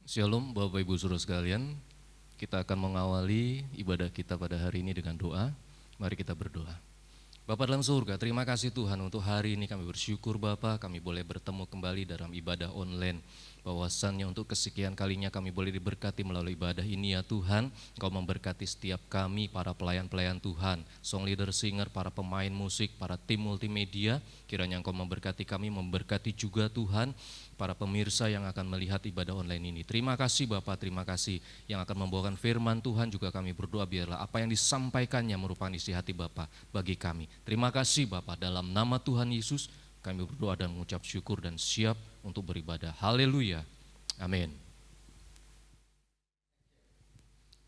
Shalom Bapak Ibu Saudara sekalian, kita akan mengawali ibadah kita pada hari ini dengan doa. Mari kita berdoa. Bapa dalam surga, terima kasih Tuhan untuk hari ini kami bersyukur Bapa, kami boleh bertemu kembali dalam ibadah online. Bahwasannya untuk kesekian kalinya kami boleh diberkati melalui ibadah ini ya Tuhan. Engkau memberkati setiap kami, para pelayan-pelayan Tuhan, song leader, singer, para pemain musik, para tim multimedia. Kiranya Engkau memberkati kami, memberkati juga Tuhan para pemirsa yang akan melihat ibadah online ini. Terima kasih Bapak, terima kasih yang akan membawakan firman Tuhan. Juga kami berdoa biarlah apa yang disampaikannya merupakan isi hati Bapak bagi kami. Terima kasih Bapak, dalam nama Tuhan Yesus kami berdoa dan mengucap syukur dan siap untuk beribadah. Haleluya, amin.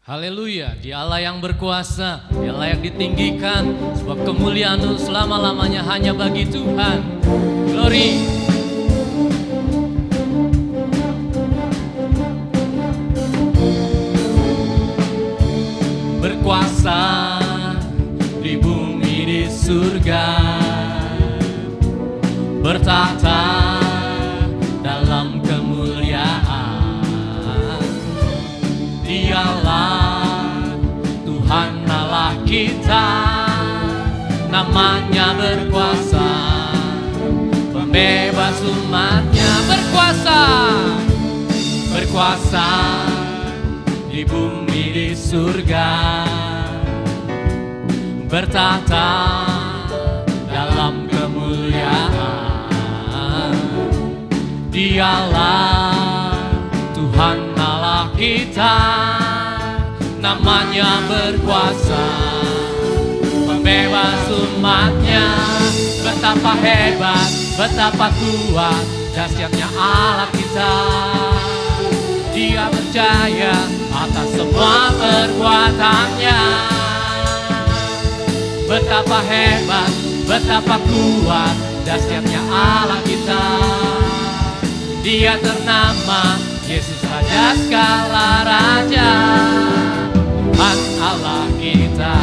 Haleluya, Dia Allah yang berkuasa, Dia Allah yang ditinggikan, sebab kemuliaan selama-lamanya hanya bagi Tuhan. Glory. Berkuasa di bumi di surga, bertata dalam kemuliaan. Dialah Tuhan Allah kita, namanya berkuasa, pembebas umatnya. Berkuasa, berkuasa di bumi di surga, bertata dalam kemuliaan. Dialah Tuhan Allah kita, namanya berkuasa, pembebas umatnya. Betapa hebat, betapa kuat, dahsyatnya Allah kita. Dia berjaya atas semua perbuatannya. Betapa hebat, betapa kuat, dahsyatnya Allah kita. Dia ternama Yesus Raja segala raja, Tuhan Allah kita.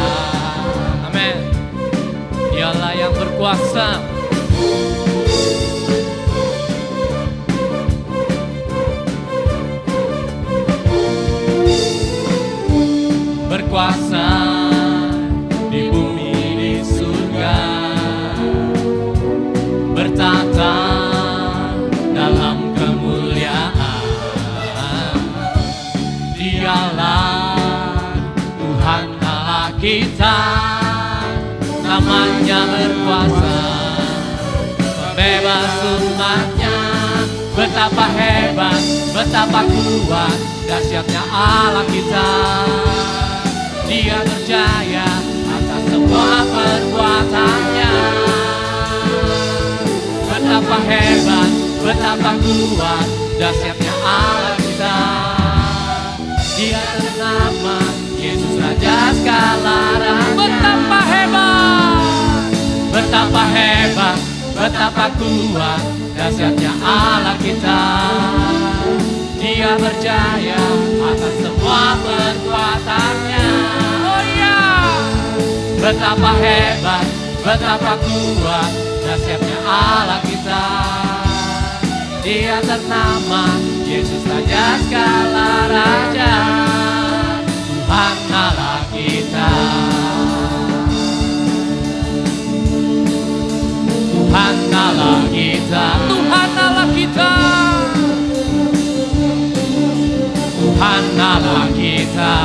Amin. Dialah yang berkuasa. Berkuasa di bumi di surga, bertata dalam kemuliaan. Dialah Tuhan Allah kita, namanya berkuasa, pembebas umatnya. Betapa hebat, betapa kuat, dahsyatnya Allah kita. Dia berjaya atas semua perbuatannya. Betapa hebat, betapa kuat, dahsyatnya Allah kita. Dia ternama Yesus Raja segala raja. Betapa hebat, betapa hebat, betapa kuat, dahsyatnya Allah kita. Dia berjaya atas semua perbuatannya. Oh iya, betapa hebat, betapa kuat, dahsyatnya Allah kita. Dia ternama Yesus Raja segala raja, Tuhan Allah kita. Tuhan Allah kita, Tuhan Allah kita, Tuhan Allah kita.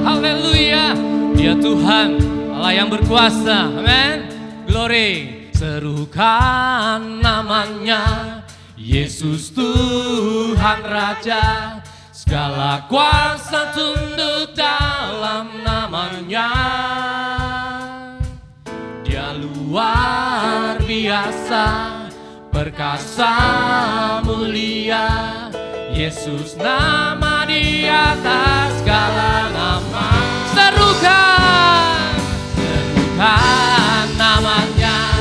Haleluya, Dia Tuhan Allah yang berkuasa. Amin. Glory. Serukan namanya, Yesus Tuhan Raja, segala kuasa tunduk dalam namanya. Dia luar biasa, perkasa mulia, Yesus nama di atas segala nama. Serukan, serukan namanya,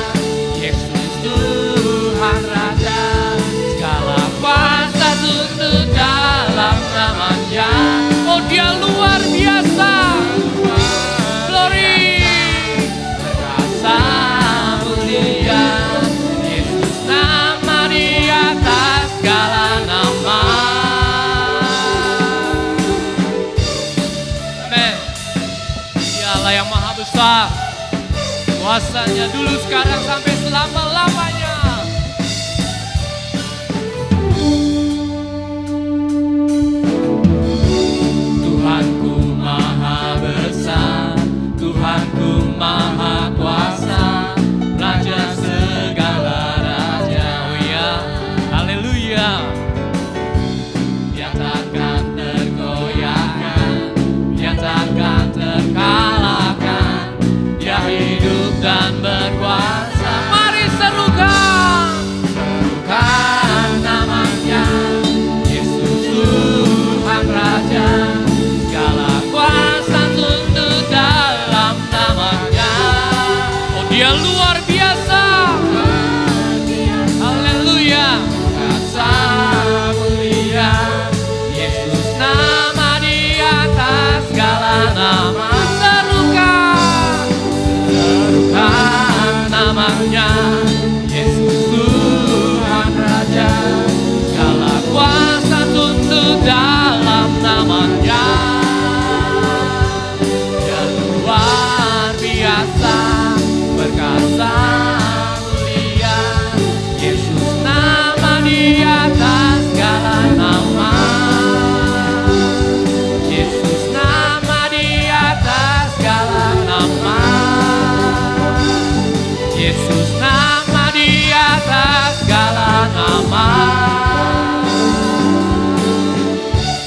Yesus Tuhan Raja, segala kuasa tunduk dalam namanya. Oh, Dia luar biasa. Glory. Perkasa mulia, Yesus nama di atas segala nama. maha besar. Kuasanya dulu, sekarang, sampai selama-lamanya. Tuhanku maha besar, Tuhanku maha kuasa, Raja segala raja. Oh ya, haleluya. Dia takkan tergoyahkan, dia takkan terkalahkan, dia hidup dan berkuasa. Mari serukan, serukan namanya, Yesus Tuhan Raja. Segala kuasa tunduk dalam namanya. Oh, dia luar biasa. Haleluya. Rasa mulia, Yesus nama di atas segala nama. Serukan, serukan namanya, Yesus Tuhan Raja. Segala kuasa tunduk dalam namanya. Dia luar biasa, perkasa mulia, Yesus nama di atas segala nama. Yesus nama di atas segala nama. Yesus nama di atas segala nama.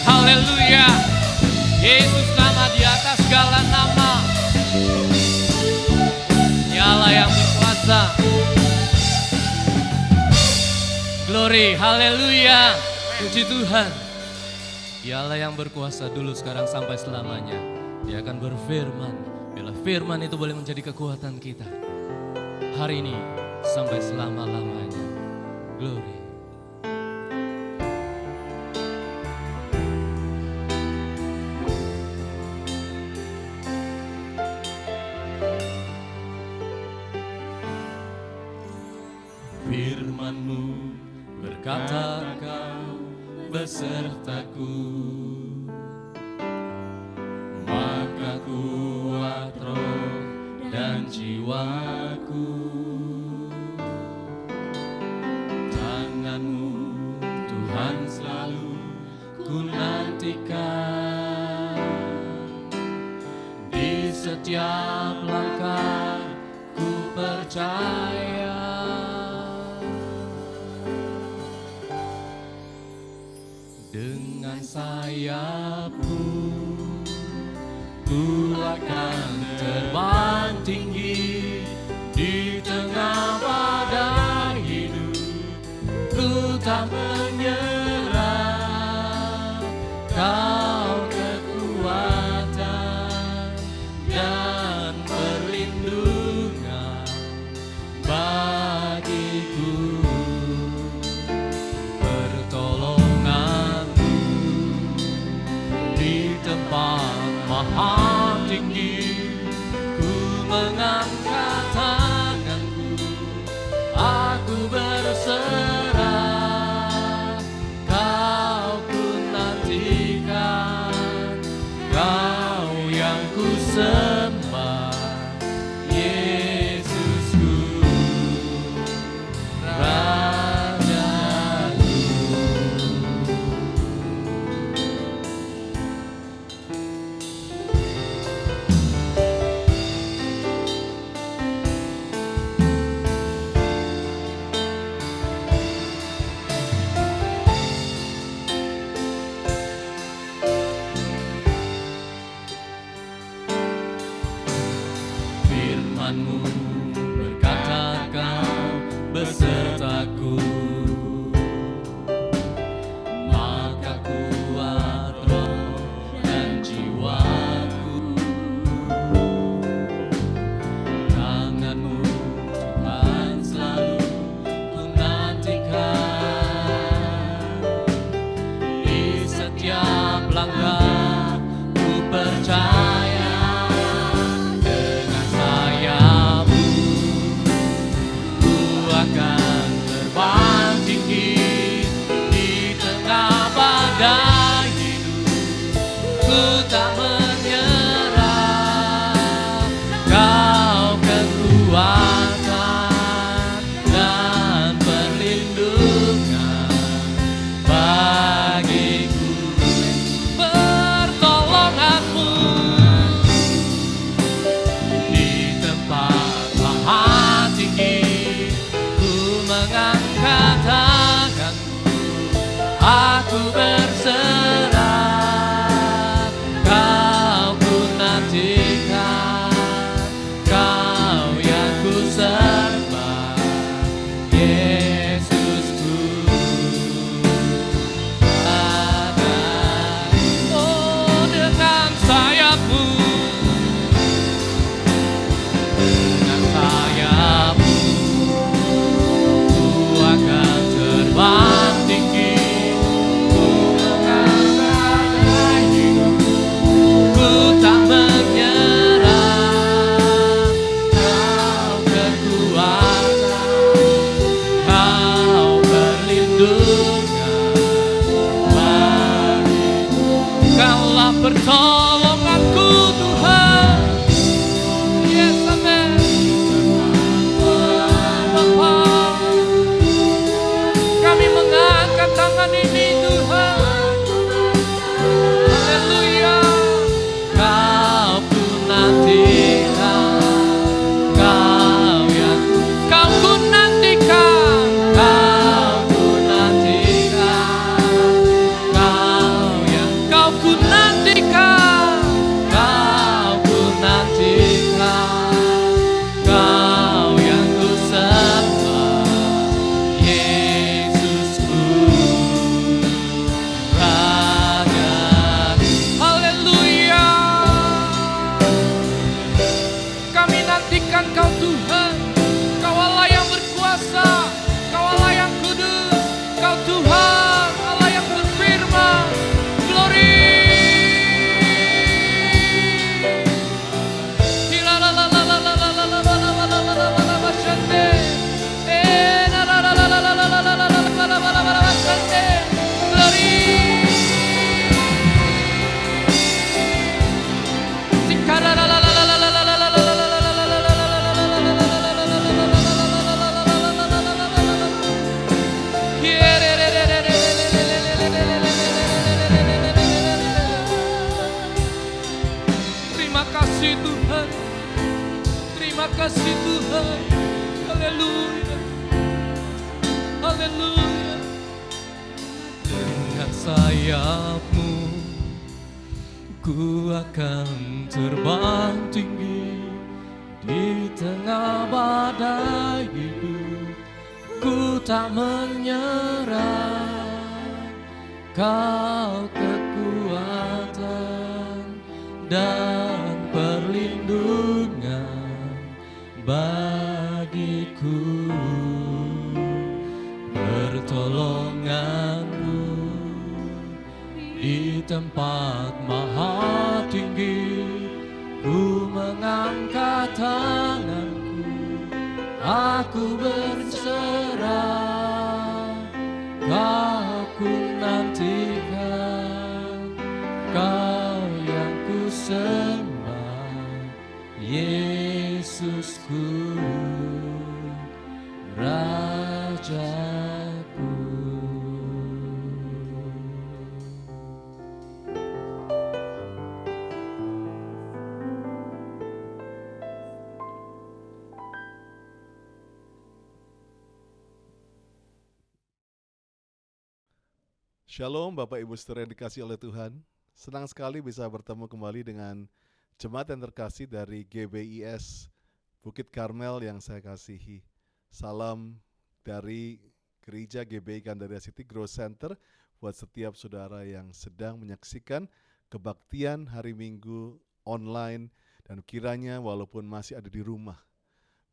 Haleluya. Yesus nama di atas segala nama. Dialah yang berkuasa. Glory, haleluya. Puji Tuhan. Dialah yang berkuasa dulu, sekarang, sampai selamanya. Dia akan berfirman. Bila firman itu boleh menjadi kekuatan kita hari ini sampai selama-lamanya. Glory. Firman-Mu berkata, Kau besertaku, maka kuat roh dan jiwaku. Tangan-Mu Tuhan selalu ku nantikan, di setiap langkah ku percaya. Dengan sayap-Mu ku akan terbang tinggi, di tengah badai hidup ku tak menyerah. Kau kekuatan dan perlindungan bagiku. Pertolongan-Mu di tempat maha tinggi, ku mengangkat tanganku, aku berserah. Kau ku nantikan, Kau yang ku sembah, Yesusku, Rajaku. Firman-Mu berkata, Kau besertaku, maka kuat roh dan jiwaku. Tangan-Mu Tuhan selalu ku nantikan, di setiap langkah ku percaya. Dengan sayap-Mu ku akan Terima kasih Tuhan. Haleluya. Haleluya. Dengan sayap-Mu ku akan terbang tinggi di tengah badai hidup. Ku tak menyerah, Kau kekuatan dan perlindungan bagiku. Pertolongan-Mu di tempat maha tinggi. Ku mengangkat tanganku, aku berserah. Kau ku nantikan, Kau yang ku sembah, Yesusku, Rajaku. Shalom Bapak Ibu Saudara yang dikasihi oleh Tuhan. Senang sekali bisa bertemu kembali dengan jemaat yang terkasih dari GBIS Bukit Karmel yang saya kasihi. Salam dari Gereja GBI Gandaria City Growth Center buat setiap saudara yang sedang menyaksikan kebaktian hari Minggu online, dan kiranya walaupun masih ada di rumah,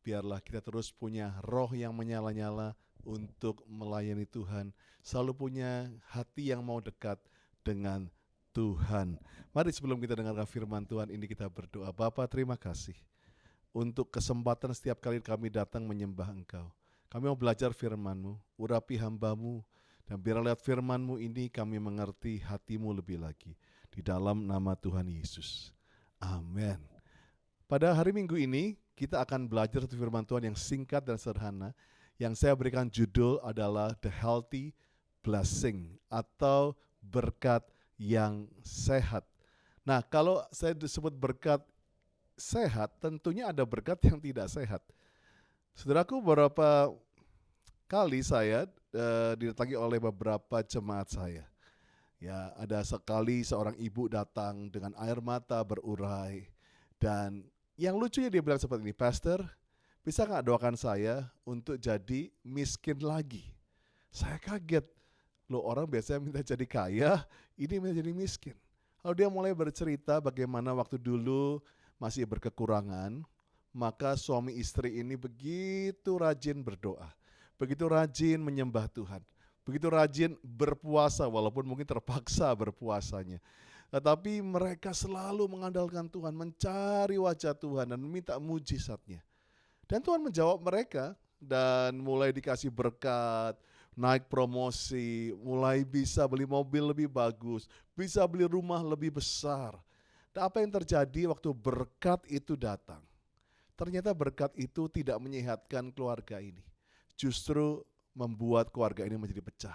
biarlah kita terus punya roh yang menyala-nyala untuk melayani Tuhan, selalu punya hati yang mau dekat dengan Tuhan. Mari sebelum kita dengarkan firman Tuhan ini kita berdoa. Bapa, terima kasih untuk kesempatan setiap kali kami datang menyembah Engkau. Kami mau belajar firman-Mu, urapi hamba-Mu, dan biar lewat firman-Mu ini kami mengerti hati-Mu lebih lagi. Di dalam nama Tuhan Yesus. Amin. Pada hari Minggu ini kita akan belajar satu firman Tuhan yang singkat dan sederhana, yang saya berikan judul adalah The Healthy Blessing atau berkat yang sehat. Nah, kalau saya disebut berkat sehat, tentunya ada berkat yang tidak sehat. Saudaraku, beberapa kali saya didatangi oleh beberapa jemaat saya. Ya, ada sekali seorang ibu datang dengan air mata berurai, dan yang lucunya dia bilang seperti ini, "Pastor, bisa gak doakan saya untuk jadi miskin lagi?" Saya kaget. Loh, orang biasanya minta jadi kaya, ini minta jadi miskin. Lalu dia mulai bercerita bagaimana waktu dulu masih berkekurangan, maka suami istri ini begitu rajin berdoa, begitu rajin menyembah Tuhan, begitu rajin berpuasa walaupun mungkin terpaksa berpuasanya. Tetapi mereka selalu mengandalkan Tuhan, mencari wajah Tuhan dan meminta mujizatnya. Dan Tuhan menjawab mereka dan mulai dikasih berkat, naik promosi, mulai bisa beli mobil lebih bagus, bisa beli rumah lebih besar. Dan apa yang terjadi waktu berkat itu datang? Ternyata berkat itu tidak menyehatkan keluarga ini. Justru membuat keluarga ini menjadi pecah.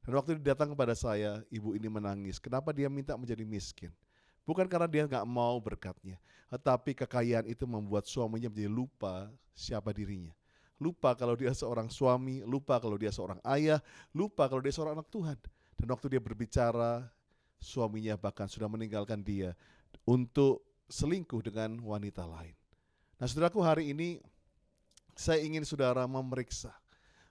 Dan waktu dia datang kepada saya, ibu ini menangis. Kenapa dia minta menjadi miskin? Bukan karena dia gak mau berkatnya, tetapi kekayaan itu membuat suaminya menjadi lupa siapa dirinya. Lupa kalau dia seorang suami, lupa kalau dia seorang ayah, lupa kalau dia seorang anak Tuhan. Dan waktu dia berbicara, suaminya bahkan sudah meninggalkan dia untuk selingkuh dengan wanita lain. Nah, saudaraku, hari ini saya ingin saudara memeriksa.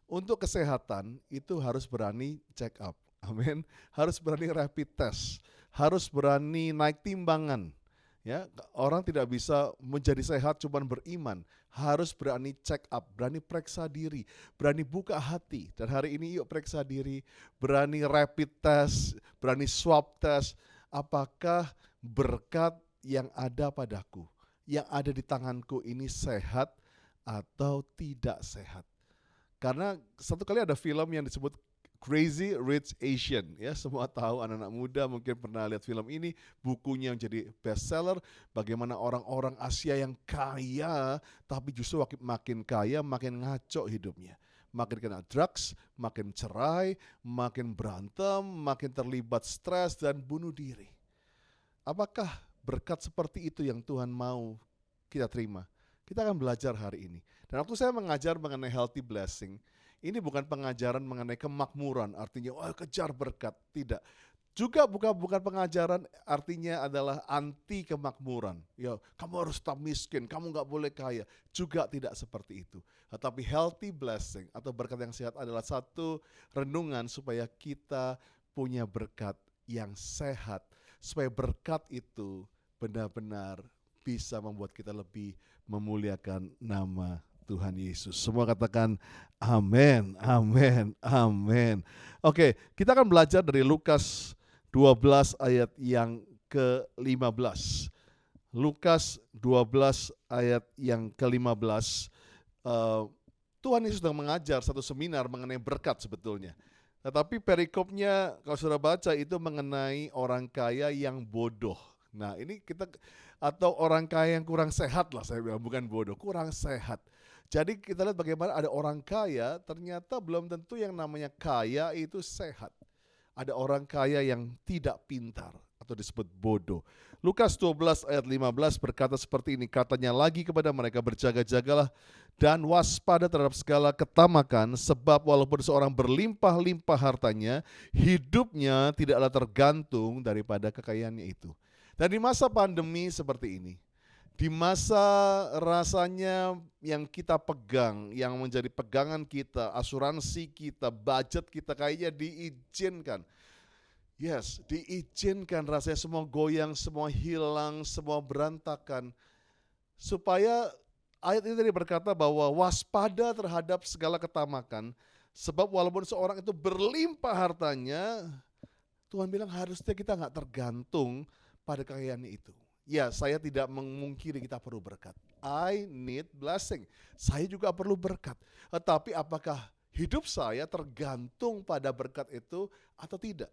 Untuk kesehatan itu harus berani check up. Amin. Harus berani rapid test. Harus berani naik timbangan. Ya, orang tidak bisa menjadi sehat cuma beriman. Harus berani check up, berani periksa diri, berani buka hati. Dan hari ini yuk periksa diri, berani rapid test, berani swab test. Apakah berkat yang ada padaku, yang ada di tanganku ini sehat atau tidak sehat? Karena satu kali ada film yang disebut Crazy Rich Asian, ya semua tahu, anak-anak muda mungkin pernah lihat film ini, bukunya yang jadi bestseller, bagaimana orang-orang Asia yang kaya, tapi justru makin kaya makin ngaco hidupnya. Makin kena drugs, makin cerai, makin berantem, makin terlibat stres dan bunuh diri. Apakah berkat seperti itu yang Tuhan mau kita terima? Kita akan belajar hari ini. Dan waktu saya mengajar mengenai healthy blessing, ini bukan pengajaran mengenai kemakmuran, artinya kejar berkat, tidak. Juga bukan pengajaran artinya adalah anti kemakmuran. Ya, kamu harus tetap miskin, kamu nggak boleh kaya. Juga tidak seperti itu. Tetapi healthy blessing atau berkat yang sehat adalah satu renungan supaya kita punya berkat yang sehat. Supaya berkat itu benar-benar bisa membuat kita lebih memuliakan nama Tuhan Yesus. Semua katakan amin, amin, amin. Oke, kita akan belajar dari Lukas 12 ayat yang ke-15. Lukas 12 ayat yang ke-15. Tuhan Yesus sedang mengajar satu seminar mengenai berkat sebetulnya. Tetapi perikopnya kalau sudah baca itu mengenai orang kaya yang bodoh. Nah ini kita, atau orang kaya yang kurang sehat lah saya bilang, bukan bodoh, kurang sehat. Jadi kita lihat bagaimana ada orang kaya, ternyata belum tentu yang namanya kaya itu sehat. Ada orang kaya yang tidak pintar atau disebut bodoh. Lukas 12 ayat 15 berkata seperti ini, katanya lagi kepada mereka, berjaga-jagalah dan waspada terhadap segala ketamakan, sebab walaupun seorang berlimpah-limpah hartanya, hidupnya tidaklah tergantung daripada kekayaannya itu. Dan di masa pandemi seperti ini, di masa rasanya yang kita pegang, yang menjadi pegangan kita, asuransi kita, budget kita kayaknya diizinkan. Yes, diizinkan rasanya semua goyang, semua hilang, semua berantakan. Supaya ayat ini tadi berkata bahwa waspada terhadap segala ketamakan, sebab walaupun seorang itu berlimpah hartanya, Tuhan bilang harusnya kita gak tergantung pada kekayaannya itu. Ya, saya tidak memungkiri kita perlu berkat. I need blessing. Saya juga perlu berkat. Tetapi apakah hidup saya tergantung pada berkat itu atau tidak?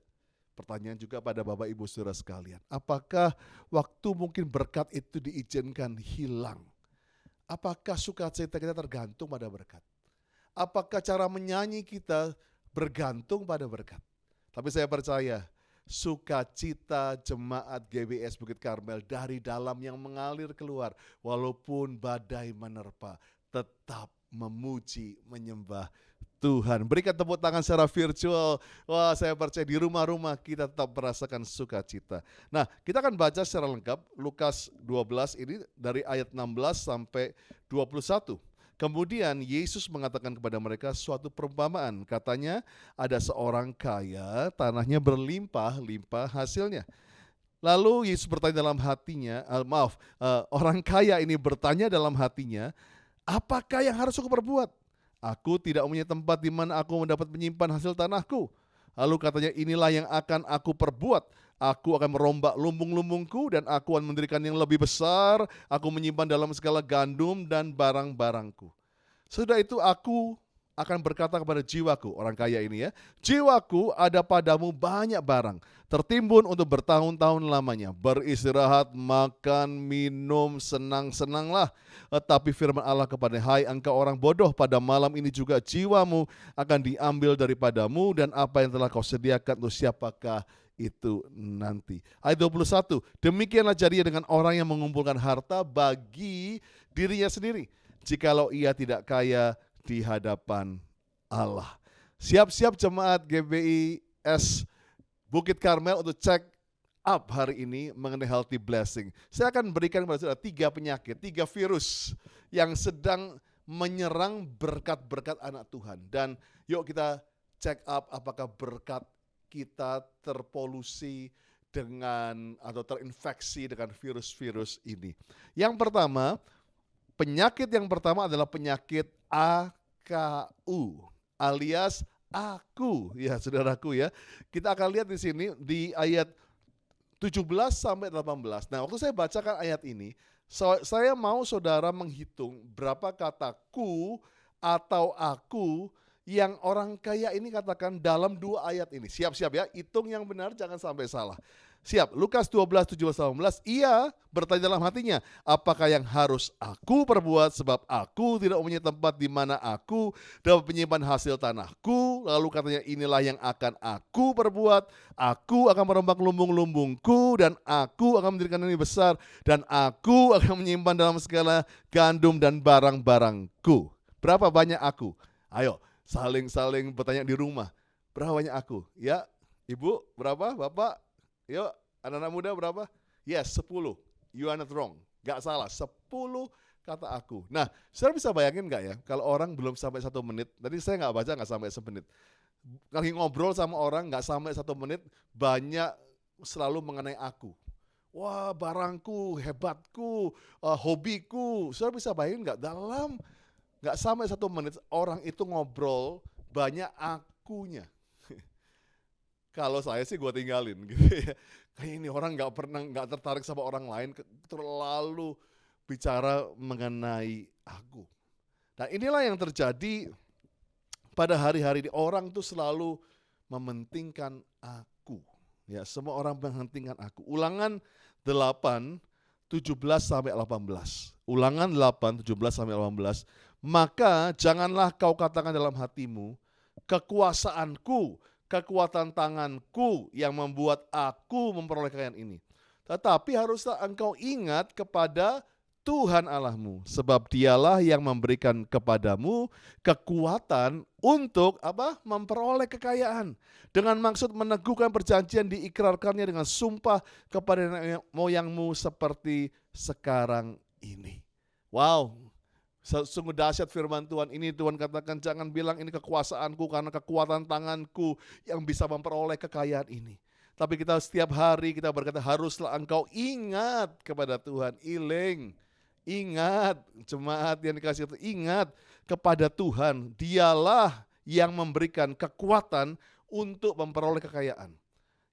Pertanyaan juga pada Bapak Ibu Saudara sekalian. Apakah waktu mungkin berkat itu diizinkan hilang? Apakah sukacita kita tergantung pada berkat? Apakah cara menyanyi kita bergantung pada berkat? Tapi saya percaya sukacita jemaat GBS Bukit Karmel dari dalam yang mengalir keluar, walaupun badai menerpa, tetap memuji, menyembah Tuhan. Berikan tepuk tangan secara virtual. Wah, saya percaya di rumah-rumah kita tetap merasakan sukacita. Nah, kita akan baca secara lengkap Lukas 12 ini dari ayat 16 sampai 21. Kemudian Yesus mengatakan kepada mereka suatu perumpamaan. Katanya ada seorang kaya, tanahnya berlimpah-limpah hasilnya. Lalu Yesus bertanya dalam hatinya, orang kaya ini bertanya dalam hatinya, apakah yang harus aku perbuat? Aku tidak punya tempat di mana aku mendapat menyimpan hasil tanahku. Lalu katanya, inilah yang akan aku perbuat. Aku akan merombak lumbung-lumbungku dan aku akan mendirikan yang lebih besar. Aku menyimpan dalam segala gandum dan barang-barangku. Sudah itu aku akan berkata kepada jiwaku, orang kaya ini ya, jiwaku ada padamu banyak barang, tertimbun untuk bertahun-tahun lamanya. Beristirahat, makan, minum, senang-senanglah. Tetapi firman Allah kepada, hai engkau orang bodoh, pada malam ini juga jiwamu akan diambil daripadamu, dan apa yang telah kau sediakan untuk siapakah itu nanti. Ayat 21, demikianlah jadinya dengan orang yang mengumpulkan harta bagi dirinya sendiri, jikalau ia tidak kaya di hadapan Allah. Siap-siap jemaat GBIS Bukit Karmel untuk check up hari ini mengenai healthy blessing. Saya akan berikan kepada saudara 3 penyakit, 3 virus yang sedang menyerang berkat-berkat anak Tuhan. Dan yuk kita check up apakah berkat kita terpolusi dengan atau terinfeksi dengan virus-virus ini. Yang pertama, penyakit yang pertama adalah penyakit AKU alias aku, ya saudaraku ya. Kita akan lihat di sini di ayat 17 sampai 18. Nah, waktu saya bacakan ayat ini, saya mau saudara menghitung berapa kata ku atau aku yang orang kaya ini katakan dalam 2 ayat ini. Siap-siap ya, hitung yang benar, jangan sampai salah. Siap, Lukas 12, 17, 18, ia bertanya dalam hatinya, apakah yang harus aku perbuat sebab aku tidak punya tempat di mana aku dapat menyimpan hasil tanahku. Lalu katanya inilah yang akan aku perbuat, aku akan merombak lumbung-lumbungku dan aku akan mendirikan ini besar dan aku akan menyimpan dalam segala gandum dan barang-barangku. Berapa banyak aku? Ayo, saling-saling bertanya di rumah. Berapa banyak aku? Ya, Ibu, berapa? Bapak? Yuk, anak-anak muda berapa? Yes, 10. You are not wrong. Gak salah, 10 kata aku. Nah, saudara bisa bayangin gak ya, kalau orang belum sampai 1 menit, tadi saya gak baca gak sampai 1 menit. Lagi ngobrol sama orang gak sampai 1 menit, banyak selalu mengenai aku. Wah, barangku, hebatku, hobiku. Saudara bisa bayangin gak, dalam gak sampai 1 menit, orang itu ngobrol, banyak akunya. Kalau saya sih gue tinggalin gitu ya. Kayak ini orang nggak tertarik sama orang lain, terlalu bicara mengenai aku. Nah inilah yang terjadi pada hari-hari ini, orang tuh selalu mementingkan aku. Ya, semua orang mementingkan aku. Ulangan 8, 17 sampai 18. Ulangan 8, 17 sampai 18. Maka janganlah kau katakan dalam hatimu, kekuasaanku, kekuatan tanganku yang membuat aku memperoleh kekayaan ini. Tetapi haruslah engkau ingat kepada Tuhan Allahmu, sebab dialah yang memberikan kepadamu kekuatan untuk memperoleh kekayaan. Dengan maksud meneguhkan perjanjian diikrarkannya dengan sumpah kepada nenek moyangmu seperti sekarang ini. Wow, sungguh dahsyat firman Tuhan ini. Tuhan katakan jangan bilang ini kekuasaanku karena kekuatan tanganku yang bisa memperoleh kekayaan ini. Tapi kita setiap hari kita berkata haruslah engkau ingat kepada Tuhan. Ingat, jemaat yang dikasih itu, ingat kepada Tuhan. Dialah yang memberikan kekuatan untuk memperoleh kekayaan.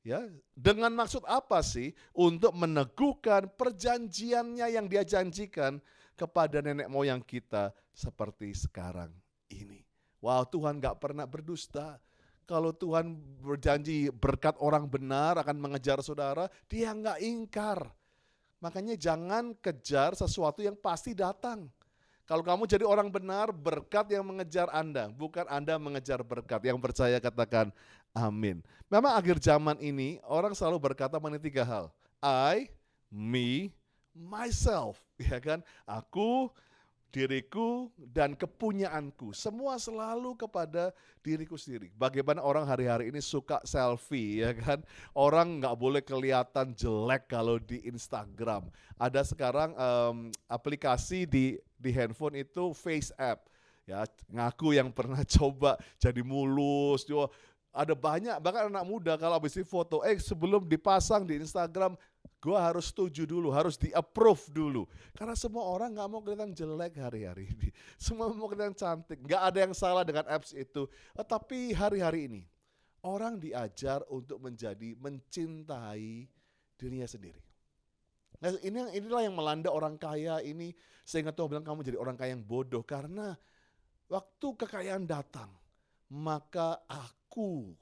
Ya, dengan maksud apa sih? Untuk meneguhkan perjanjiannya yang dia janjikan kepada nenek moyang kita seperti sekarang ini. Wow, Tuhan gak pernah berdusta. Kalau Tuhan berjanji berkat orang benar akan mengejar saudara, dia gak ingkar. Makanya jangan kejar sesuatu yang pasti datang. Kalau kamu jadi orang benar, berkat yang mengejar Anda, bukan Anda mengejar berkat. Yang percaya katakan amin. Memang akhir zaman ini orang selalu berkata mengenai 3 hal. I, me, myself, ya kan? Aku, diriku, dan kepunyaanku. Semua selalu kepada diriku sendiri. Bagaimana orang hari-hari ini suka selfie, ya kan? Orang nggak boleh kelihatan jelek kalau di Instagram. Ada sekarang aplikasi di handphone itu face app. Ya, ngaku yang pernah coba jadi mulus. Ada banyak, bahkan anak muda kalau habis foto, sebelum dipasang di Instagram, gue harus setuju dulu, harus di-approve dulu. Karena semua orang gak mau kelihatan jelek hari-hari ini. Semua mau kelihatan cantik. Gak ada yang salah dengan apps itu. Tapi hari-hari ini, orang diajar untuk mencintai dirinya sendiri. Nah, inilah yang melanda orang kaya ini. Sehingga Tuhan bilang kamu jadi orang kaya yang bodoh. Karena waktu kekayaan datang, maka aku,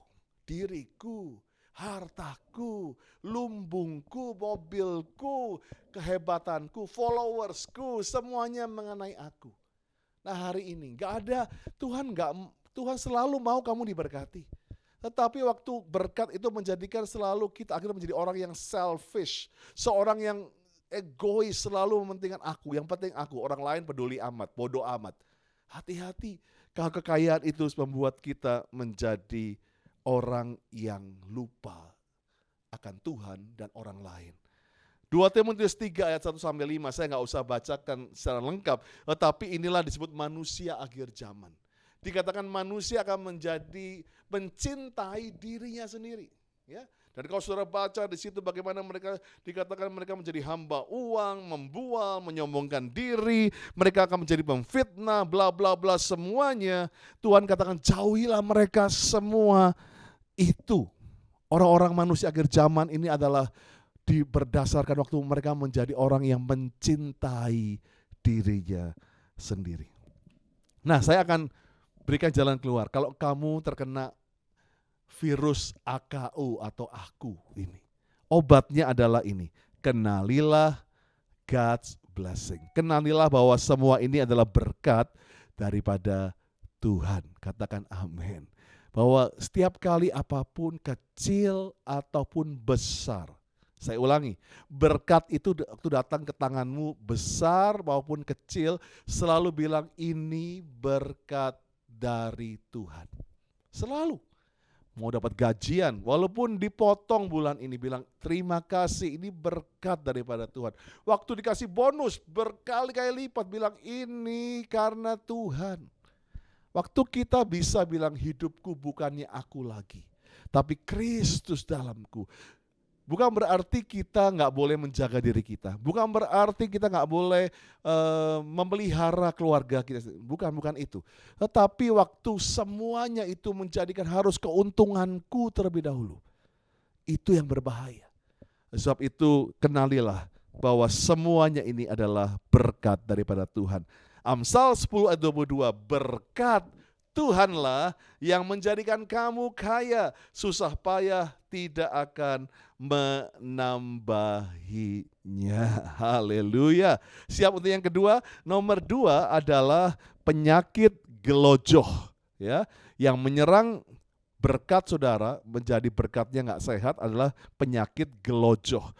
diriku, hartaku, lumbungku, mobilku, kehebatanku, followersku, semuanya mengenai aku. Nah hari ini gak ada, Tuhan selalu mau kamu diberkati. Tetapi waktu berkat itu menjadikan selalu kita akhirnya menjadi orang yang selfish. Seorang yang egois, selalu mementingkan aku, yang penting aku, orang lain peduli amat, bodoh amat. Hati-hati, kalau kekayaan itu membuat kita menjadi orang yang lupa akan Tuhan dan orang lain. 2 Timotius 3 ayat 1-5, saya gak usah bacakan secara lengkap, tetapi inilah disebut manusia akhir zaman. Dikatakan manusia akan mencintai dirinya sendiri. Ya. Dan kalau saudara baca di situ bagaimana mereka dikatakan mereka menjadi hamba uang, membual, menyombongkan diri, mereka akan menjadi pemfitnah, bla bla bla semuanya. Tuhan katakan jauhilah mereka semua. Itu orang-orang manusia akhir zaman ini adalah berdasarkan waktu mereka menjadi orang yang mencintai dirinya sendiri. Nah, saya akan berikan jalan keluar. Kalau kamu terkena virus AKU atau aku ini, Obatnya adalah ini, kenalilah God's blessing. Kenalilah bahwa semua ini adalah berkat daripada Tuhan. Katakan amin. Bahwa setiap kali apapun kecil ataupun besar, saya ulangi, berkat itu waktu datang ke tanganmu besar maupun kecil, selalu bilang ini berkat dari Tuhan. Selalu. Mau dapat gajian, walaupun dipotong bulan ini, bilang terima kasih, ini berkat daripada Tuhan. Waktu dikasih bonus berkali-kali lipat, bilang ini karena Tuhan. Waktu kita bisa bilang hidupku bukannya aku lagi, tapi Kristus dalamku. Bukan berarti kita nggak boleh menjaga diri kita. Bukan berarti kita nggak boleh memelihara keluarga kita. Bukan itu. Tetapi waktu semuanya itu menjadikan harus keuntunganku terlebih dahulu. Itu yang berbahaya. Sebab itu kenalilah bahwa semuanya ini adalah berkat daripada Tuhan. Amsal 10 ayat 22, berkat Tuhanlah yang menjadikan kamu kaya, susah payah tidak akan menambahinya. Haleluya. Siap untuk yang kedua? Nomor 2 adalah penyakit gelojoh, ya, yang menyerang berkat saudara menjadi berkatnya nggak sehat adalah penyakit gelojoh.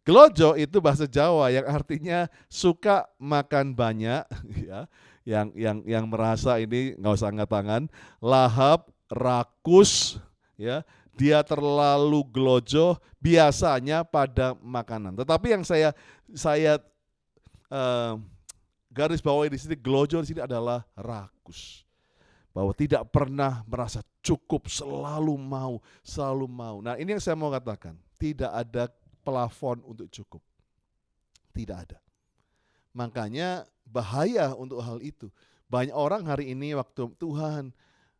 Gelojoh itu bahasa Jawa yang artinya suka makan banyak, ya, yang merasa ini nggak usah angkat tangan, lahap, rakus, ya, dia terlalu gelojoh biasanya pada makanan. Tetapi yang saya garis bawahi di sini, gelojoh di sini adalah rakus. Bahwa tidak pernah merasa cukup, selalu mau. Nah, ini yang saya mau katakan, tidak ada plafon untuk cukup. Tidak ada. Makanya bahaya untuk hal itu. Banyak orang hari ini waktu Tuhan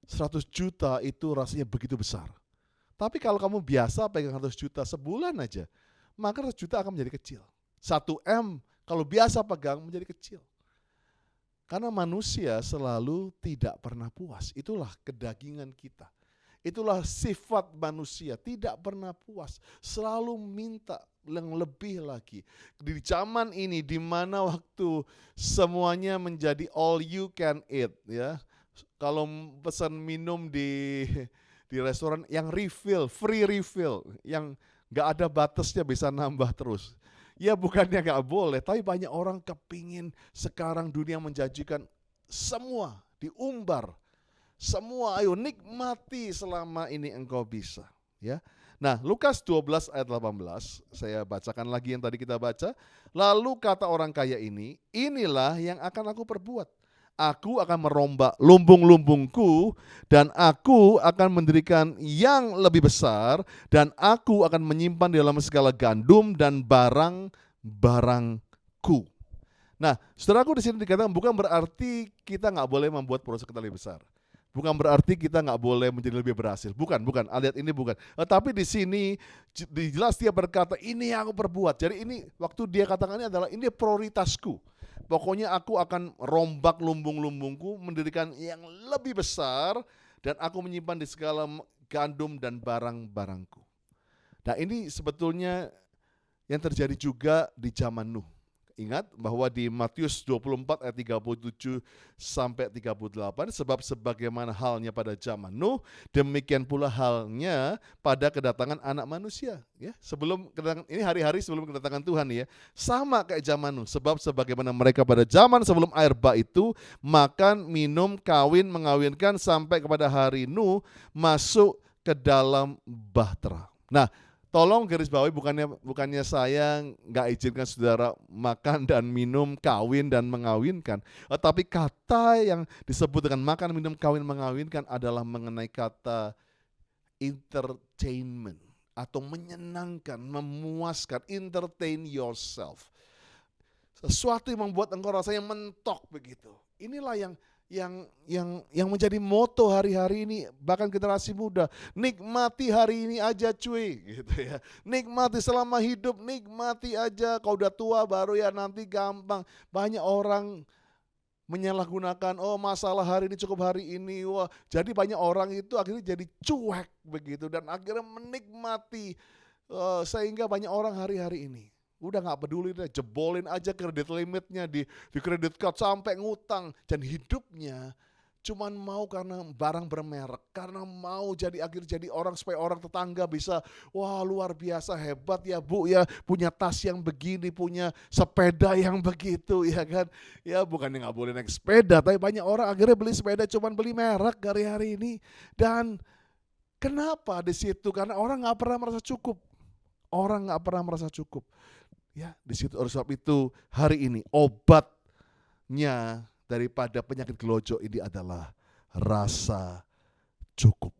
100 juta itu rasanya begitu besar. Tapi kalau kamu biasa pegang 100 juta sebulan aja, maka 100 juta akan menjadi kecil. 1M kalau biasa pegang menjadi kecil. Karena manusia selalu tidak pernah puas. Itulah kedagingan kita. Itulah sifat manusia, tidak pernah puas, selalu minta yang lebih lagi. Di zaman ini di mana waktu semuanya menjadi all you can eat, ya. Kalau pesan minum di restoran yang refill, free refill, yang nggak ada batasnya bisa nambah terus. Ya bukannya nggak boleh, tapi banyak orang kepingin sekarang dunia menjanjikan semua diumbar. Semua, ayo nikmati selama ini engkau bisa, ya. Nah, Lukas 12 ayat 18, saya bacakan lagi yang tadi kita baca. Lalu kata orang kaya ini, inilah yang akan aku perbuat. Aku akan merombak lumbung-lumbungku dan aku akan mendirikan yang lebih besar dan aku akan menyimpan di dalam segala gandum dan barang-barangku. Nah, saudaraku di sini dikatakan bukan berarti kita nggak boleh membuat proses kita lebih besar. Bukan berarti kita nggak boleh menjadi lebih berhasil. Bukan. Ayat ini bukan. Tapi di sini jelas dia berkata, ini yang aku perbuat. Jadi ini waktu dia katakan ini adalah ini prioritasku. Pokoknya aku akan rombak lumbung-lumbungku, mendirikan yang lebih besar, dan aku menyimpan di segala gandum dan barang-barangku. Nah ini sebetulnya yang terjadi juga di zaman Nuh. Ingat bahwa di Matius 24 ayat 37 sampai 38, sebab sebagaimana halnya pada zaman Nuh, demikian pula halnya pada kedatangan anak manusia. Ya, sebelum kedatangan, ini hari-hari sebelum kedatangan Tuhan ya, sama kayak zaman Nuh. Sebab sebagaimana mereka pada zaman sebelum air bah itu, makan, minum, kawin, mengawinkan sampai kepada hari Nuh masuk ke dalam bahtera. Nah, tolong garis bawahi, bukannya saya nggak izinkan saudara makan dan minum, kawin dan mengawinkan. Tapi kata yang disebut dengan makan, minum, kawin, mengawinkan adalah mengenai kata entertainment atau menyenangkan, memuaskan, entertain yourself. Sesuatu yang membuat engkau rasanya mentok begitu. Inilah yang menjadi moto hari-hari ini, bahkan generasi muda, nikmati hari ini aja cuy, gitu ya. Nikmati selama hidup, nikmati aja. Kau udah tua baru ya nanti gampang. Banyak orang menyalahgunakan, oh masalah hari ini cukup hari ini. Wah, jadi banyak orang itu akhirnya jadi cuek begitu dan akhirnya menikmati Sehingga banyak orang hari-hari ini udah nggak peduli deh, jebolin aja kredit limitnya di kredit card sampai ngutang, dan hidupnya cuman mau karena barang bermerek, karena mau jadi orang supaya orang tetangga bisa, wah luar biasa hebat ya Bu ya, punya tas yang begini, punya sepeda yang begitu ya kan. Ya bukannya nggak boleh naik sepeda, tapi banyak orang akhirnya beli sepeda cuman beli merek hari-hari ini. Dan kenapa di situ? Karena orang nggak pernah merasa cukup. Orang nggak pernah merasa cukup. Ya, di situ oleh sebab itu hari ini obatnya daripada penyakit gelojo ini adalah rasa cukup.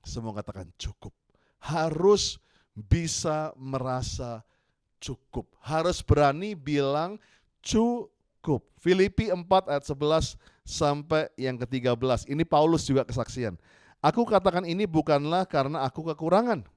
Semua katakan cukup. Harus bisa merasa cukup. Harus berani bilang cukup. Filipi 4 ayat 11 sampai yang ke-13. Ini Paulus juga kesaksian. Aku katakan ini bukanlah karena aku kekurangan,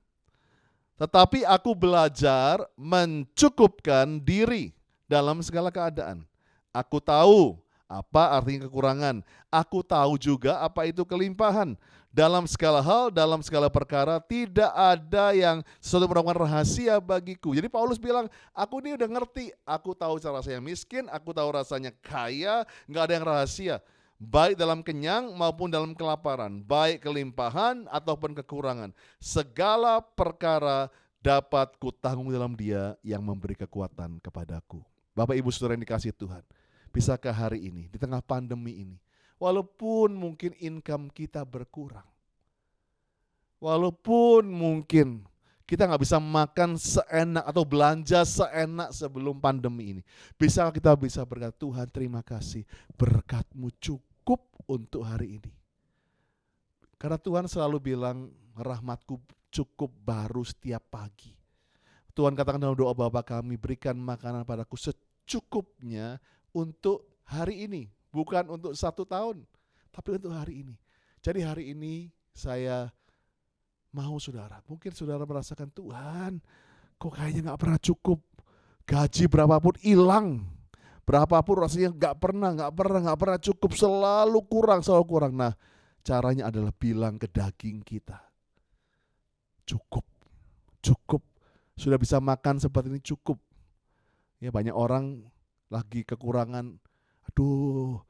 tetapi aku belajar mencukupkan diri dalam segala keadaan. Aku tahu apa artinya kekurangan. Aku tahu juga apa itu kelimpahan. Dalam segala hal, dalam segala perkara, tidak ada yang sesuatu merupakan rahasia bagiku. Jadi Paulus bilang, aku ini udah ngerti. Aku tahu cara rasanya miskin, aku tahu rasanya kaya, nggak ada yang rahasia. Baik dalam kenyang maupun dalam kelaparan, baik kelimpahan ataupun kekurangan. Segala perkara dapat kutanggung dalam Dia yang memberi kekuatan kepadaku. Bapak Ibu Saudara yang dikasihi Tuhan, bisakah hari ini di tengah pandemi ini, walaupun mungkin income kita berkurang, walaupun mungkin kita nggak bisa makan seenak atau belanja seenak sebelum pandemi ini, bisakah kita bisa berkata, Tuhan terima kasih, berkat-Mu cukup untuk hari ini. Karena Tuhan selalu bilang rahmat-Ku cukup baru setiap pagi. Tuhan katakan dalam doa Bapa kami, berikan makanan padaku secukupnya untuk hari ini. Bukan untuk 1 tahun, tapi untuk hari ini. Jadi hari ini saya mau saudara, mungkin saudara merasakan Tuhan kok kayaknya gak pernah cukup. Gaji berapapun hilang. Berapapun rasanya gak pernah cukup, selalu kurang. Nah, caranya adalah bilang ke daging kita, cukup. Sudah bisa makan seperti ini cukup. Ya banyak orang lagi kekurangan, aduh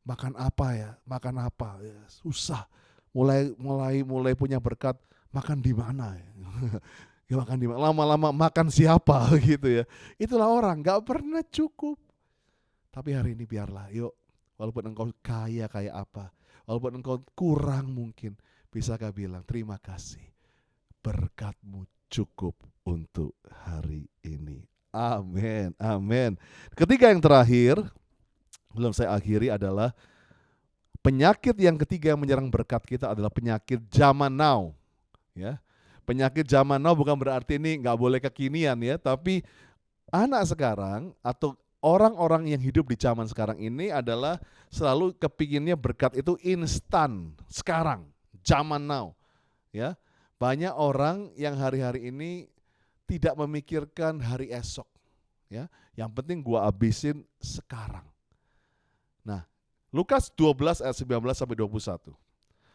makan apa ya, susah. Mulai punya berkat, makan di mana ya. Ya makan di mana, lama-lama makan siapa gitu ya. Itulah orang gak pernah cukup. Tapi hari ini biarlah, yuk, walaupun engkau kaya kayak apa, walaupun engkau kurang mungkin, bisakah bilang terima kasih, berkat-Mu cukup untuk hari ini. Amin, amin. Ketiga yang terakhir, belum saya akhiri, adalah penyakit yang ketiga yang menyerang berkat kita adalah penyakit zaman now. Ya, penyakit zaman now bukan berarti ini nggak boleh kekinian ya, tapi anak sekarang atau orang-orang yang hidup di zaman sekarang ini adalah selalu kepinginnya berkat itu instan, sekarang, zaman now. Ya, banyak orang yang hari-hari ini tidak memikirkan hari esok. Ya, yang penting gua habisin sekarang. Nah, Lukas 12 ayat 19 sampai 21.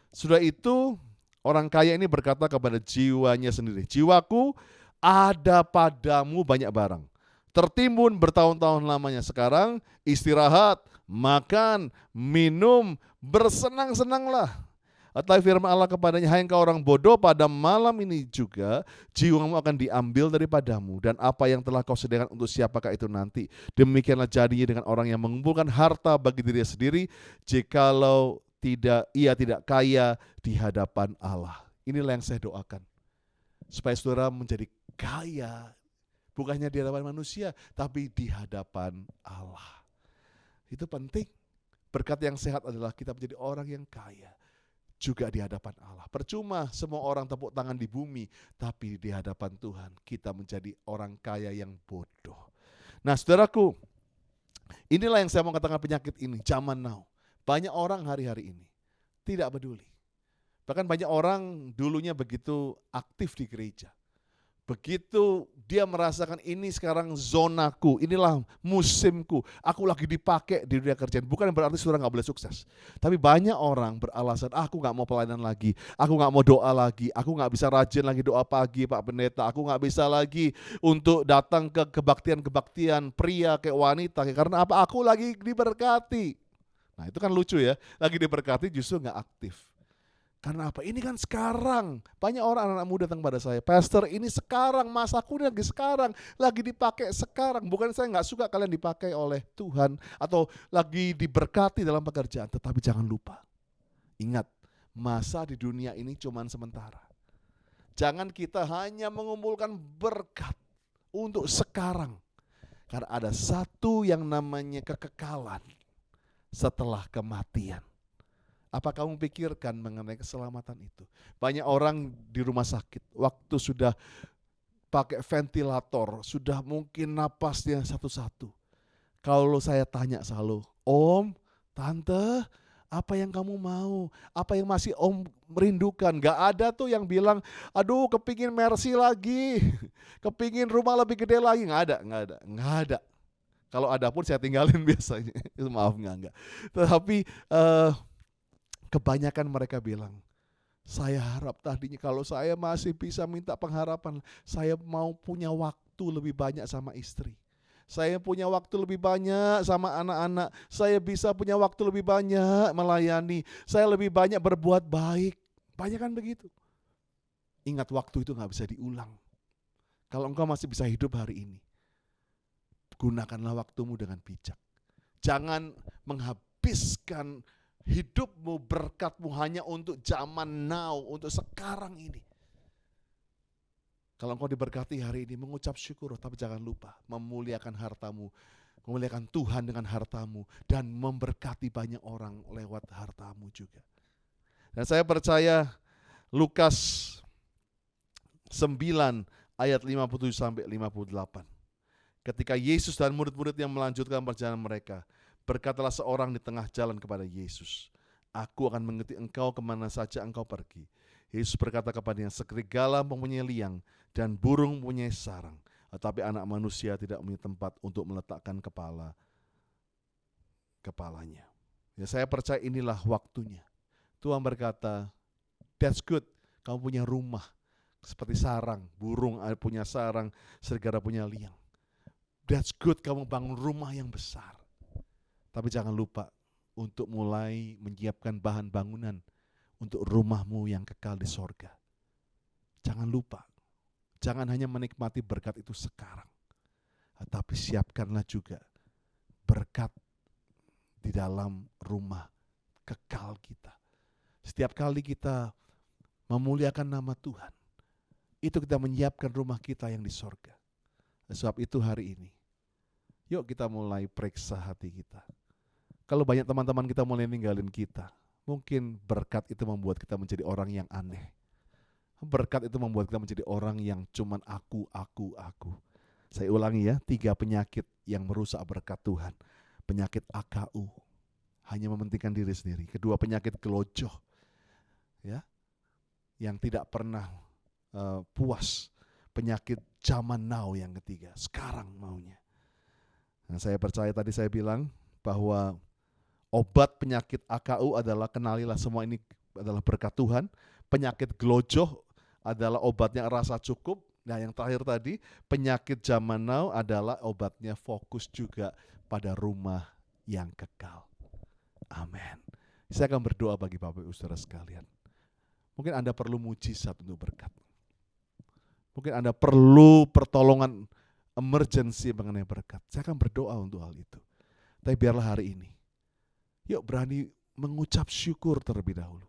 Sudah itu orang kaya ini berkata kepada jiwanya sendiri, jiwaku ada padamu banyak barang, tertimbun bertahun-tahun lamanya. Sekarang istirahat, makan, minum, bersenang-senanglah. Atau firman Allah kepadanya, hai engkau orang bodoh, pada malam ini juga jiwamu akan diambil daripadamu, dan apa yang telah kau sediakan untuk siapakah itu nanti. Demikianlah jadinya dengan orang yang mengumpulkan harta bagi dirinya sendiri, jikalau ia tidak kaya di hadapan Allah. Inilah yang saya doakan, supaya saudara menjadi kaya, bukan hanya di hadapan manusia, tapi di hadapan Allah. Itu penting. Berkat yang sehat adalah kita menjadi orang yang kaya juga di hadapan Allah. Percuma semua orang tepuk tangan di bumi, tapi di hadapan Tuhan kita menjadi orang kaya yang bodoh. Nah saudaraku, inilah yang saya mau katakan penyakit ini, zaman now. Banyak orang hari-hari ini tidak peduli. Bahkan banyak orang dulunya begitu aktif di gereja, Begitu dia merasakan ini sekarang zonaku, inilah musimku, aku lagi dipakai di dunia kerjaan. Bukan berarti saudara gak boleh sukses. Tapi banyak orang beralasan, aku gak mau pelayanan lagi, aku gak mau doa lagi, aku gak bisa rajin lagi doa pagi Pak Pendeta, aku gak bisa lagi untuk datang ke kebaktian-kebaktian pria kayak wanita. Karena apa? Aku lagi diberkati. Nah itu kan lucu ya, lagi diberkati justru gak aktif. Karena apa? Ini kan sekarang. Banyak orang anak-anak muda datang pada saya. Pastor ini sekarang, masaku ini lagi sekarang. Lagi dipakai sekarang. Bukan saya gak suka kalian dipakai oleh Tuhan. Atau lagi diberkati dalam pekerjaan. Tetapi jangan lupa. Ingat, masa di dunia ini cuma sementara. Jangan kita hanya mengumpulkan berkat untuk sekarang. Karena ada satu yang namanya kekekalan setelah kematian. Apa kamu pikirkan mengenai keselamatan itu? Banyak orang di rumah sakit, waktu sudah pakai ventilator, sudah mungkin napasnya satu-satu. Kalau saya tanya selalu, Om, Tante, apa yang kamu mau? Apa yang masih Om merindukan? Gak ada tuh yang bilang, aduh kepingin Mercy lagi, kepingin rumah lebih gede lagi. Gak ada. Kalau ada pun saya tinggalin biasanya, maaf enggak. Tetapi kebanyakan mereka bilang, saya harap tadinya kalau saya masih bisa minta pengharapan, saya mau punya waktu lebih banyak sama istri. Saya punya waktu lebih banyak sama anak-anak. Saya bisa punya waktu lebih banyak melayani. Saya lebih banyak berbuat baik. Banyak kan begitu. Ingat waktu itu gak bisa diulang. Kalau engkau masih bisa hidup hari ini, gunakanlah waktumu dengan bijak. Jangan menghabiskan hidupmu, berkatmu hanya untuk zaman now, untuk sekarang ini. Kalau engkau diberkati hari ini, mengucap syukur, tapi jangan lupa memuliakan hartamu, memuliakan Tuhan dengan hartamu, dan memberkati banyak orang lewat hartamu juga. Dan saya percaya Lukas 9 ayat 57 sampai 58. Ketika Yesus dan murid-muridnya melanjutkan perjalanan mereka, berkatalah seorang di tengah jalan kepada Yesus, aku akan mengikuti engkau kemana saja engkau pergi. Yesus berkata kepadanya, serigala mempunyai liang dan burung mempunyai sarang, tetapi anak manusia tidak mempunyai tempat untuk meletakkan kepalanya. Ya, saya percaya inilah waktunya. Tuhan berkata, that's good, kamu punya rumah seperti sarang, burung punya sarang, serigala punya liang. That's good, kamu bangun rumah yang besar. Tapi jangan lupa untuk mulai menyiapkan bahan bangunan untuk rumahmu yang kekal di sorga. Jangan lupa, jangan hanya menikmati berkat itu sekarang, tapi siapkanlah juga berkat di dalam rumah kekal kita. Setiap kali kita memuliakan nama Tuhan, itu kita menyiapkan rumah kita yang di sorga. Sebab itu hari ini, yuk kita mulai periksa hati kita. Kalau banyak teman-teman kita mulai ninggalin kita, mungkin berkat itu membuat kita menjadi orang yang aneh. Berkat itu membuat kita menjadi orang yang cuman aku. Saya ulangi ya, 3 penyakit yang merusak berkat Tuhan. Penyakit AKU, hanya mementingkan diri sendiri. Kedua, penyakit gelojoh, ya, yang tidak pernah puas. Penyakit zaman now yang ketiga, sekarang maunya. Nah, saya percaya tadi saya bilang bahwa obat penyakit AKU adalah kenalilah semua ini adalah berkat Tuhan. Penyakit gelojoh adalah obatnya rasa cukup. Nah, yang terakhir tadi, penyakit zaman now adalah obatnya fokus juga pada rumah yang kekal. Amin. Saya akan berdoa bagi Bapak Ibu Saudara sekalian. Mungkin Anda perlu mujizat untuk berkat. Mungkin Anda perlu pertolongan emergency mengenai berkat. Saya akan berdoa untuk hal itu. Tapi biarlah hari ini, yuk berani mengucap syukur terlebih dahulu.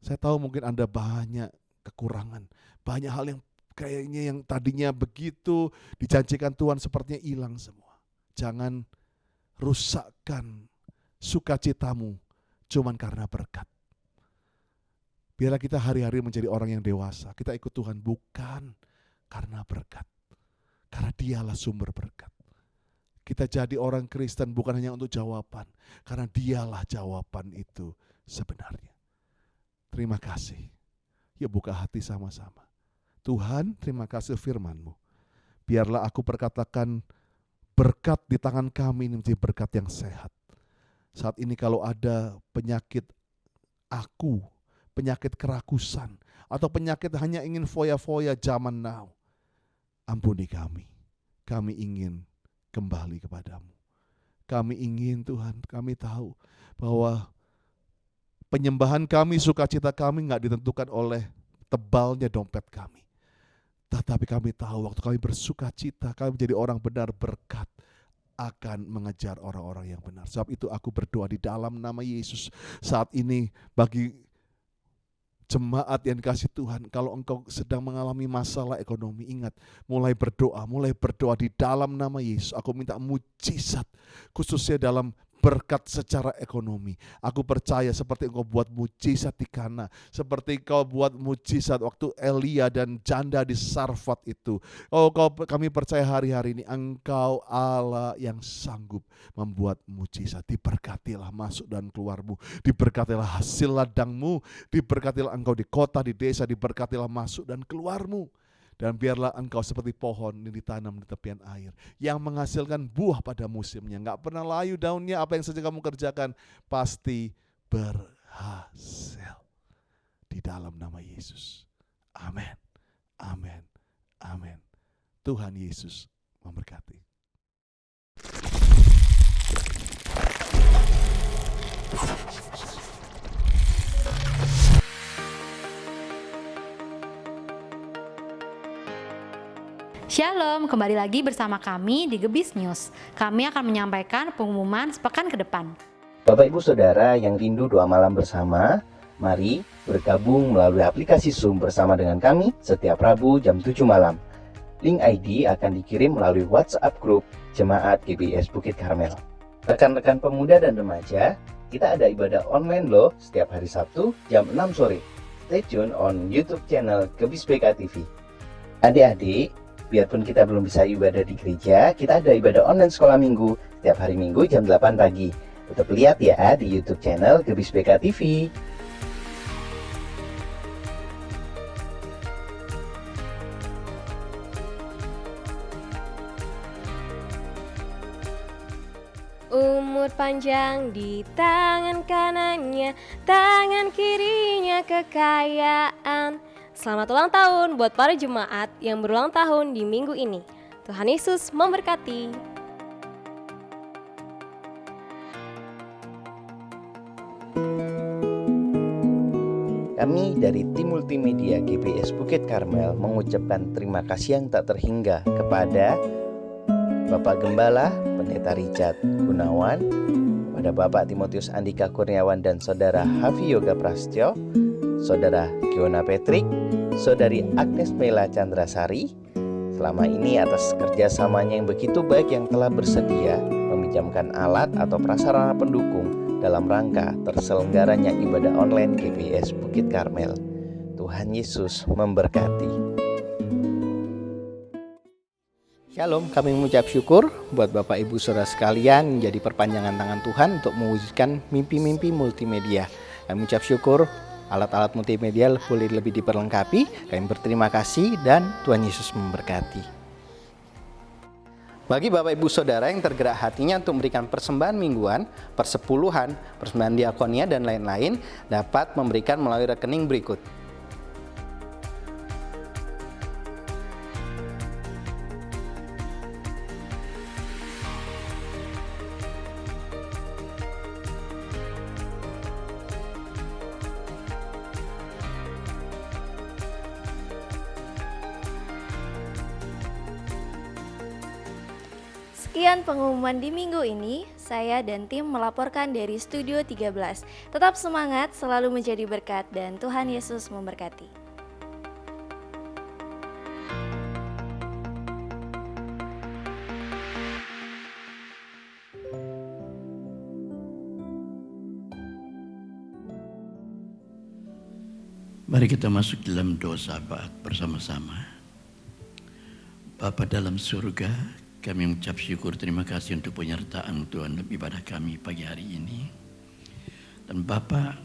Saya tahu mungkin Anda banyak kekurangan, banyak hal yang kayaknya yang tadinya begitu dijanjikan Tuhan sepertinya hilang semua. Jangan rusakkan sukacitamu cuman karena berkat. Biarlah kita hari-hari menjadi orang yang dewasa. Kita ikut Tuhan bukan karena berkat, karena Dialah sumber berkat. Kita jadi orang Kristen bukan hanya untuk jawaban, karena Dialah jawaban itu sebenarnya. Terima kasih. Yuk buka hati sama-sama. Tuhan, terima kasih firman-Mu. Biarlah aku perkatakan berkat di tangan kami ini menjadi berkat yang sehat. Saat ini kalau ada penyakit penyakit kerakusan, atau penyakit hanya ingin foya-foya zaman now, ampuni kami. Kami ingin kembali kepadamu. Kami ingin Tuhan, kami tahu bahwa penyembahan kami, sukacita kami gak ditentukan oleh tebalnya dompet kami. Tetapi kami tahu waktu kami bersukacita, kami menjadi orang benar berkat akan mengejar orang-orang yang benar. Sebab itu aku berdoa di dalam nama Yesus saat ini bagi jemaat yang dikasih Tuhan, kalau engkau sedang mengalami masalah ekonomi, ingat, mulai berdoa di dalam nama Yesus. Aku minta mujizat, khususnya dalam berkat secara ekonomi. Aku percaya seperti engkau buat mujizat di Kana, seperti engkau buat mujizat waktu Elia dan janda di Sarfat itu. Kami percaya hari-hari ini engkau Allah yang sanggup membuat mujizat. Diberkatilah masuk dan keluarmu, diberkatilah hasil ladangmu, diberkatilah engkau di kota, di desa, diberkatilah masuk dan keluarmu. Dan biarlah engkau seperti pohon yang ditanam di tepian air, yang menghasilkan buah pada musimnya. Gak pernah layu daunnya, apa yang saja kamu kerjakan pasti berhasil. Di dalam nama Yesus. Amin. Amin. Amin. Tuhan Yesus memberkati. Shalom, kembali lagi bersama kami di Gebis News. Kami akan menyampaikan pengumuman sepekan ke depan. Bapak Ibu Saudara yang rindu doa malam bersama, mari bergabung melalui aplikasi Zoom bersama dengan kami setiap Rabu jam 7 malam. Link ID akan dikirim melalui WhatsApp grup Jemaat GBIS Bukit Karmel. Rekan-rekan pemuda dan remaja, kita ada ibadah online loh setiap hari Sabtu jam 6 sore. Stay tune on YouTube channel Gebis BK TV. Adik-adik, biarpun kita belum bisa ibadah di gereja, kita ada ibadah online sekolah minggu setiap hari Minggu jam 8 pagi. Tetap lihat ya di YouTube channel Gebis BK TV. Umur panjang di tangan kanannya, tangan kirinya kekayaan. Selamat ulang tahun buat para jemaat yang berulang tahun di minggu ini. Tuhan Yesus memberkati. Kami dari tim multimedia GBIS Bukit Karmel mengucapkan terima kasih yang tak terhingga kepada Bapak Gembala Pendeta Richard Gunawan, pada Bapak Timotius Andika Kurniawan dan Saudara Hafi Yoga Prastyo, Saudara Giona Petrik, Saudari Agnes Mela Chandrasari, selama ini atas kerjasamanya yang begitu baik yang telah bersedia meminjamkan alat atau prasarana pendukung dalam rangka terselenggaranya ibadah online GBIS Bukit Karmel. Tuhan Yesus memberkati. Shalom, kami mengucap syukur buat Bapak Ibu Saudara sekalian menjadi perpanjangan tangan Tuhan untuk mewujudkan mimpi-mimpi multimedia. Kami mengucap syukur alat-alat multimedia boleh lebih diperlengkapi. Kami berterima kasih dan Tuhan Yesus memberkati. Bagi Bapak Ibu Saudara yang tergerak hatinya untuk memberikan persembahan mingguan, persepuluhan, persembahan diakonia dan lain-lain, dapat memberikan melalui rekening berikut. Sekian pengumuman di minggu ini. Saya dan tim melaporkan dari Studio 13. Tetap semangat, selalu menjadi berkat, dan Tuhan Yesus memberkati. Mari kita masuk dalam doa sahabat bersama-sama. Bapa dalam surga, kami mengucap syukur terima kasih untuk penyertaan Tuhan dalam ibadah kami pagi hari ini. Dan Bapa,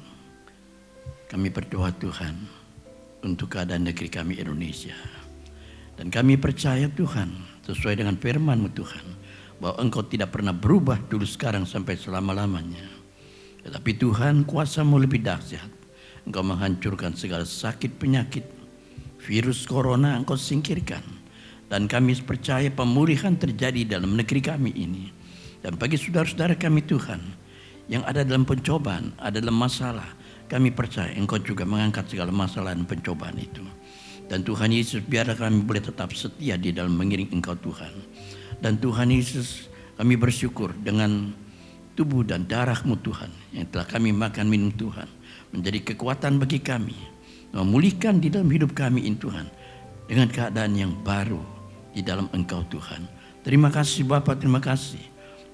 kami berdoa Tuhan untuk keadaan negeri kami Indonesia. Dan kami percaya Tuhan, sesuai dengan firman-Mu Tuhan, bahwa Engkau tidak pernah berubah dulu, sekarang, sampai selama-lamanya. Tetapi Tuhan, kuasa-Mu lebih dahsyat. Engkau menghancurkan segala sakit penyakit, virus corona Engkau singkirkan. Dan kami percaya pemulihan terjadi dalam negeri kami ini. Dan bagi saudara-saudara kami Tuhan, yang ada dalam pencobaan, ada dalam masalah, kami percaya Engkau juga mengangkat segala masalah dan pencobaan itu. Dan Tuhan Yesus, biarlah kami boleh tetap setia di dalam mengiring Engkau Tuhan. Dan Tuhan Yesus, kami bersyukur dengan tubuh dan darah-Mu Tuhan, yang telah kami makan minum Tuhan, menjadi kekuatan bagi kami, memulihkan di dalam hidup kami ini Tuhan, dengan keadaan yang baru di dalam Engkau Tuhan. Terima kasih Bapa, terima kasih.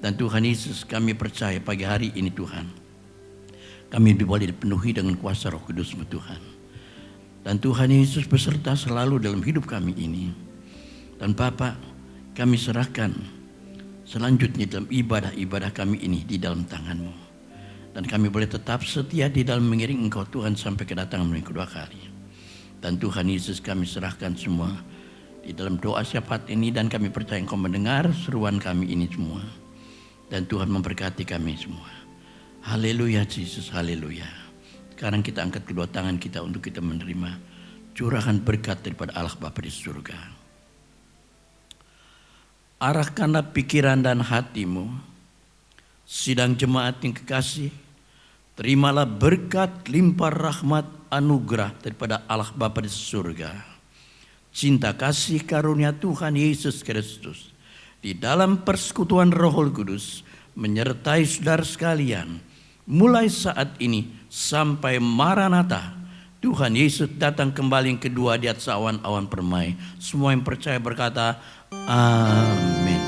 Dan Tuhan Yesus, kami percaya pagi hari ini Tuhan, kami boleh dipenuhi dengan kuasa Roh Kudus-Mu Tuhan. Dan Tuhan Yesus beserta selalu dalam hidup kami ini. Dan Bapa, kami serahkan selanjutnya dalam ibadah-ibadah kami ini di dalam tangan-Mu. Dan kami boleh tetap setia di dalam mengiring Engkau Tuhan sampai kedatangan-Mu yang kedua kali. Dan Tuhan Yesus, kami serahkan semua di dalam doa syafaat ini, dan kami percaya Engkau mendengar seruan kami ini semua. Dan Tuhan memberkati kami semua. Haleluya Yesus, haleluya. Sekarang kita angkat kedua tangan kita untuk kita menerima curahan berkat daripada Allah Bapa di surga. Arahkanlah pikiran dan hatimu, sidang jemaat yang kekasih, terimalah berkat limpah rahmat anugerah daripada Allah Bapa di surga. Cinta kasih karunia Tuhan Yesus Kristus di dalam persekutuan Roh Kudus menyertai saudara sekalian, mulai saat ini sampai Maranatha, Tuhan Yesus datang kembali yang kedua di atas awan-awan permai. Semua yang percaya berkata, amin.